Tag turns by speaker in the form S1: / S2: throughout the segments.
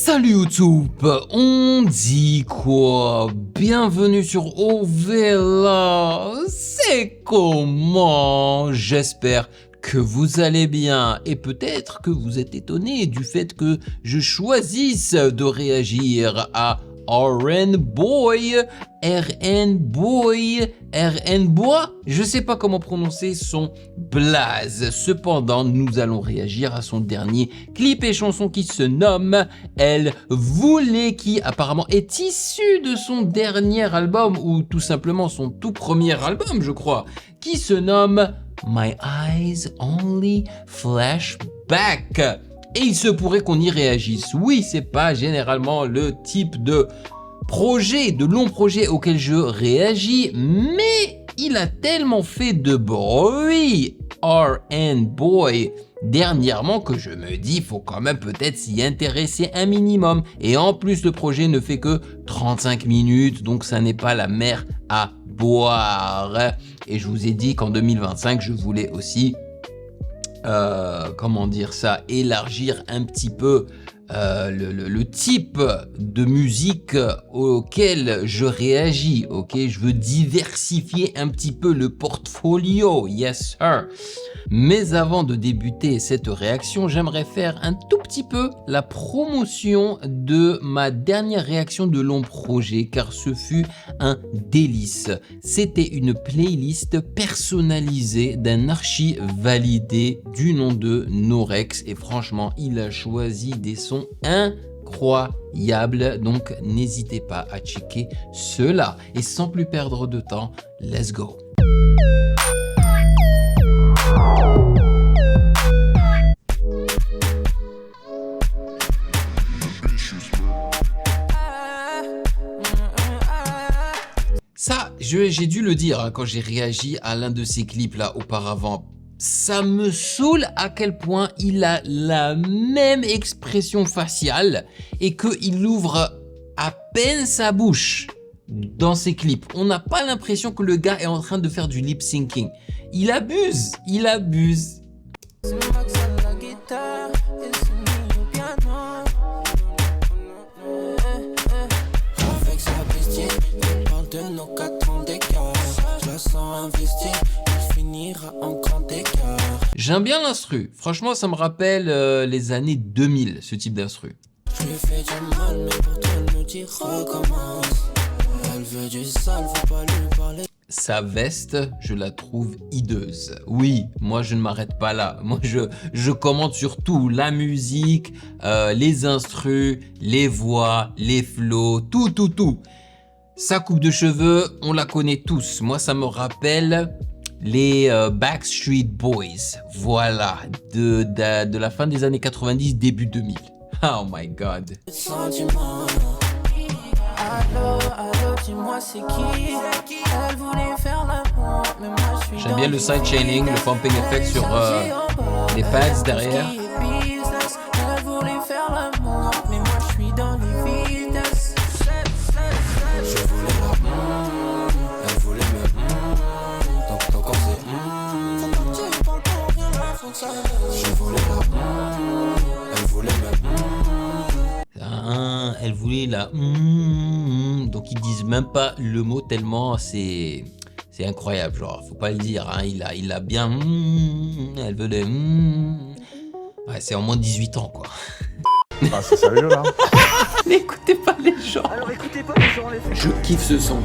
S1: Salut YouTube, on dit quoi? Bienvenue sur Ovela, c'est comment? J'espère que vous allez bien et peut-être que vous êtes étonné du fait que je choisisse de réagir à RN Boy, je sais pas comment prononcer son blaze. Cependant, nous allons réagir à son dernier clip et chanson qui se nomme Elle voulait, qui apparemment est issu de son dernier album ou tout simplement son tout premier album, je crois, qui se nomme My Eyes Only Flashback. Et il se pourrait qu'on y réagisse. Oui, c'est pas généralement le type de projet, de long projet auquel je réagis, mais il a tellement fait de bruit, RN Boy, dernièrement que je me dis, faut quand même peut-être s'y intéresser un minimum. Et en plus, le projet ne fait que 35 minutes, donc ça n'est pas la mer à boire. Et je vous ai dit qu'en 2025, je voulais aussi comment dire ça, élargir un petit peu le type de musique auquel je réagis, ok? Je veux diversifier un petit peu le portfolio, yes sir. Mais avant de débuter cette réaction, j'aimerais faire un tout petit peu la promotion de ma dernière réaction de long projet, car ce fut un délice. C'était une playlist personnalisée d'un archi validé du nom de Norex, et franchement, il a choisi des sons incroyables, donc n'hésitez pas à checker cela. Et sans plus perdre de temps, let's go. Ça, j'ai dû le dire hein, quand j'ai réagi à l'un de ces clips là auparavant. Ça me saoule à quel point il a la même expression faciale et qu'il ouvre à peine sa bouche dans ses clips. On n'a pas l'impression que le gars est en train de faire du lip syncing. Il abuse, il abuse. J'aime bien l'instru, franchement ça me rappelle les années 2000, ce type d'instru. Sa veste, je la trouve hideuse. Oui, moi je ne m'arrête pas là. Moi je commente sur tout, la musique, les instrus, les voix, les flows, tout. Sa coupe de cheveux, on la connaît tous. Moi ça me rappelle les Backstreet Boys, voilà, de la fin des années 90, début 2000. Oh my god. J'aime bien le side chaining, le pumping effect sur les pads derrière. Elle voulait la donc ils disent même pas le mot tellement c'est incroyable, genre faut pas le dire hein, il a bien elle veut le ouais, c'est en moins de 18 ans quoi.
S2: Ah, c'est sérieux là?
S1: N'écoutez pas les gens.
S3: Alors écoutez pas les gens, les filles.
S1: Je kiffe ce son.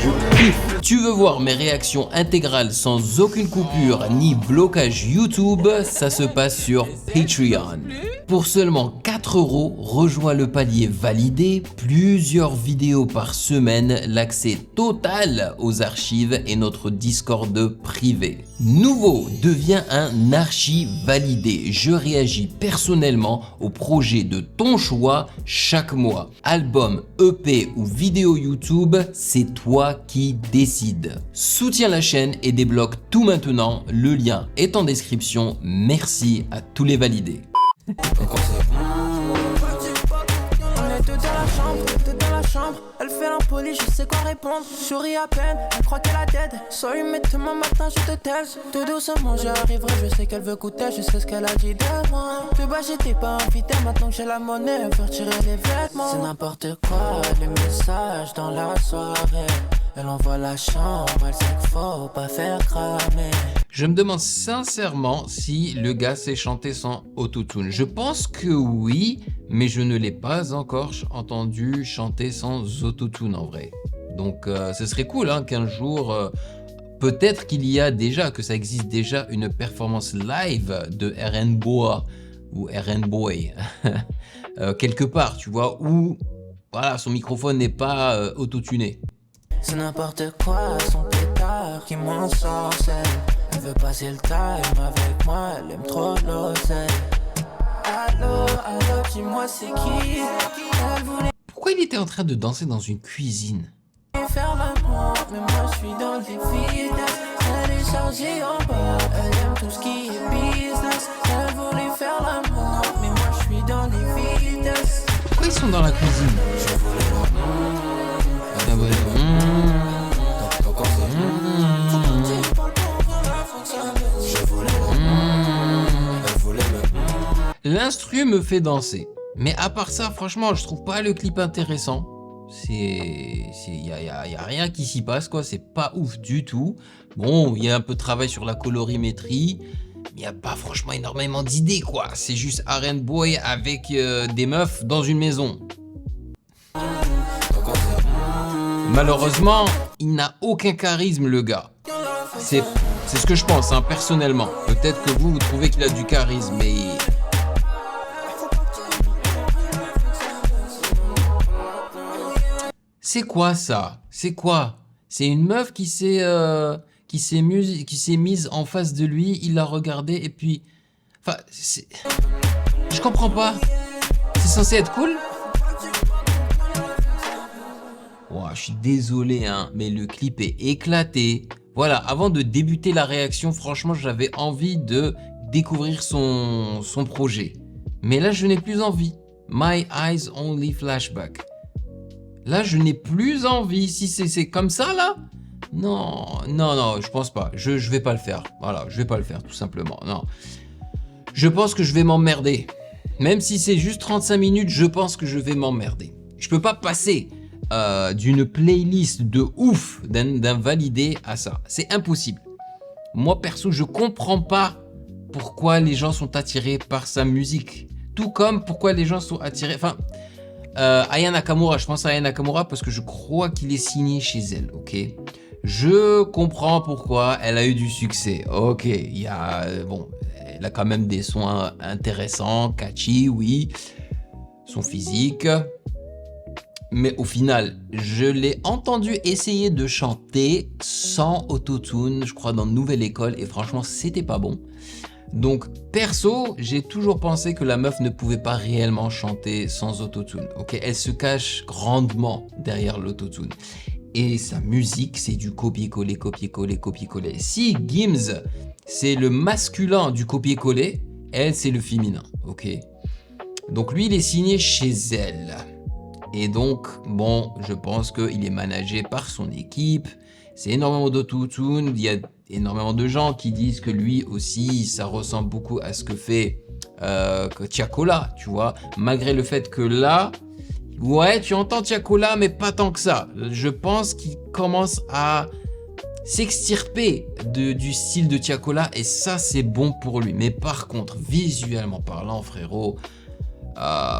S1: Je kiffe. Tu veux voir mes réactions intégrales sans aucune coupure ni blocage YouTube? Ça se passe sur Patreon. Pour seulement 4 €, rejoins le palier validé, plusieurs vidéos par semaine, l'accès total aux archives et notre Discord privé. Nouveau, deviens un archi validé. Je réagis personnellement au projet de ton choix chaque mois. Album, EP ou vidéo YouTube, c'est toi qui décides. Soutiens la chaîne et débloque tout maintenant. Le lien est en description. Merci à tous les validés.
S3: Elle fait l'impôt poli, je sais quoi répondre. Souris à peine, elle croit qu'elle a tête. Sorry, mais demain matin, je te texte. Tout doucement, j'arriverai, je sais qu'elle veut goûter, je sais ce qu'elle a dit de moi. Plus bas, j'étais pas invité, maintenant que j'ai la monnaie, faire tirer les vêtements. C'est n'importe quoi, les messages dans la soirée. Elle envoie la chambre, elle sait qu'il faut pas faire cramer.
S1: Je me demande sincèrement si le gars sait chanter sans autotune. Je pense que oui, mais je ne l'ai pas encore entendu chanter sans autotune en vrai. Donc ce serait cool hein, qu'un jour, peut-être qu'il y a déjà, que ça existe déjà une performance live de RN Boa ou RN Boy quelque part, tu vois, où voilà, son microphone n'est pas autotuné.
S3: C'est n'importe quoi, son pétard qui m'ensorcelle. Elle veut passer le time avec moi, elle aime trop l'oseille. Allô, allô, dis-moi c'est qui? Elle voulait
S1: Pourquoi il était en train de danser dans une cuisine?
S3: faire l'amour, mais moi je suis dans les vitesses. Elle est chargée en bas, elle aime tout ce qui est business. Elle voulait faire l'amour, mais moi je suis dans les vitesses.
S1: Pourquoi ils sont dans la cuisine? L'instru me fait danser. Mais à part ça, franchement, je trouve pas le clip intéressant. Y a rien qui s'y passe, quoi. C'est pas ouf du tout. Bon, il y a un peu de travail sur la colorimétrie. Mais il n'y a pas franchement énormément d'idées, quoi. C'est juste R&B Boy avec des meufs dans une maison. Malheureusement, il n'a aucun charisme, le gars. C'est ce que je pense, hein, personnellement. Peut-être que vous trouvez qu'il a du charisme, mais... C'est quoi ça? C'est quoi? C'est une meuf qui s'est mise en face de lui, il l'a regardé et puis... Enfin, je comprends pas. C'est censé être cool? Wow, je suis désolé, hein, mais le clip est éclaté. Voilà, avant de débuter la réaction, franchement, j'avais envie de découvrir son projet. Mais là, je n'ai plus envie. My eyes only flashback. Là, je n'ai plus envie. Si c'est comme ça, là? Non, je pense pas. Je vais pas le faire. Voilà, je vais pas le faire, tout simplement. Non. Je pense que je vais m'emmerder. Même si c'est juste 35 minutes, je pense que je vais m'emmerder. Je peux pas passer d'une playlist de ouf, d'un validé à ça. C'est impossible. Moi, perso, je comprends pas pourquoi les gens sont attirés par sa musique. Tout comme pourquoi les gens sont attirés... Enfin... Aya Nakamura, je pense à Aya Nakamura parce que je crois qu'il est signé chez elle, ok? Je comprends pourquoi elle a eu du succès, ok, il y a, bon, elle a quand même des sons intéressants, catchy, oui, son physique, mais au final, je l'ai entendu essayer de chanter sans autotune, je crois dans Nouvelle École, et franchement, c'était pas bon. Donc, perso, j'ai toujours pensé que la meuf ne pouvait pas réellement chanter sans autotune. Ok, elle se cache grandement derrière l'autotune. Et sa musique, c'est du copier-coller, copier-coller, copier-coller. Si Gims, c'est le masculin du copier-coller, elle, c'est le féminin. Ok. Donc, lui, il est signé chez elle. Et donc, bon, je pense qu'il est managé par son équipe. C'est énormément d'autotune. Il y a énormément de gens qui disent que lui aussi, ça ressemble beaucoup à ce que fait Tiakola, tu vois. Malgré le fait que là, ouais, tu entends Tiakola, mais pas tant que ça. Je pense qu'il commence à s'extirper du style de Tiakola et ça, c'est bon pour lui. Mais par contre, visuellement parlant, frérot,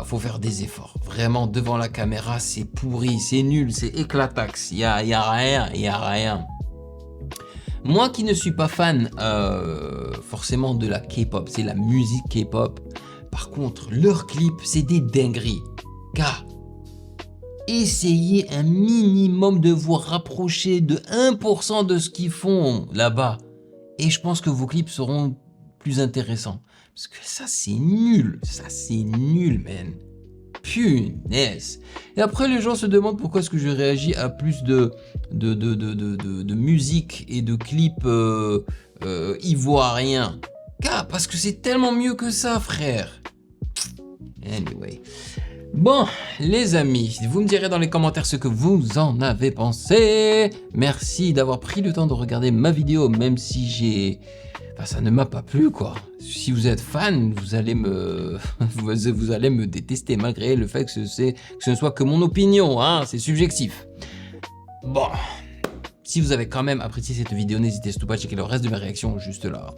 S1: faut faire des efforts. Vraiment, devant la caméra, c'est pourri, c'est nul, c'est éclataxe. Il y a rien. Moi qui ne suis pas fan forcément de la K-pop, c'est la musique K-pop. Par contre, leurs clips, c'est des dingueries. Gars, essayez un minimum de vous rapprocher de 1% de ce qu'ils font là-bas. Et je pense que vos clips seront plus intéressants. Parce que ça, c'est nul. Ça, c'est nul, man. Punaise. Et après, les gens se demandent pourquoi est-ce que je réagis à plus de musique et de clips ivoiriens. Parce que c'est tellement mieux que ça, frère. Anyway. Bon, les amis, vous me direz dans les commentaires ce que vous en avez pensé. Merci d'avoir pris le temps de regarder ma vidéo, même si ça ne m'a pas plu, quoi. Si vous êtes fan, vous allez me détester, malgré le fait que ce ne soit que mon opinion, hein, c'est subjectif. Bon, si vous avez quand même apprécié cette vidéo, n'hésitez surtout pas à checker le reste de mes réactions juste là.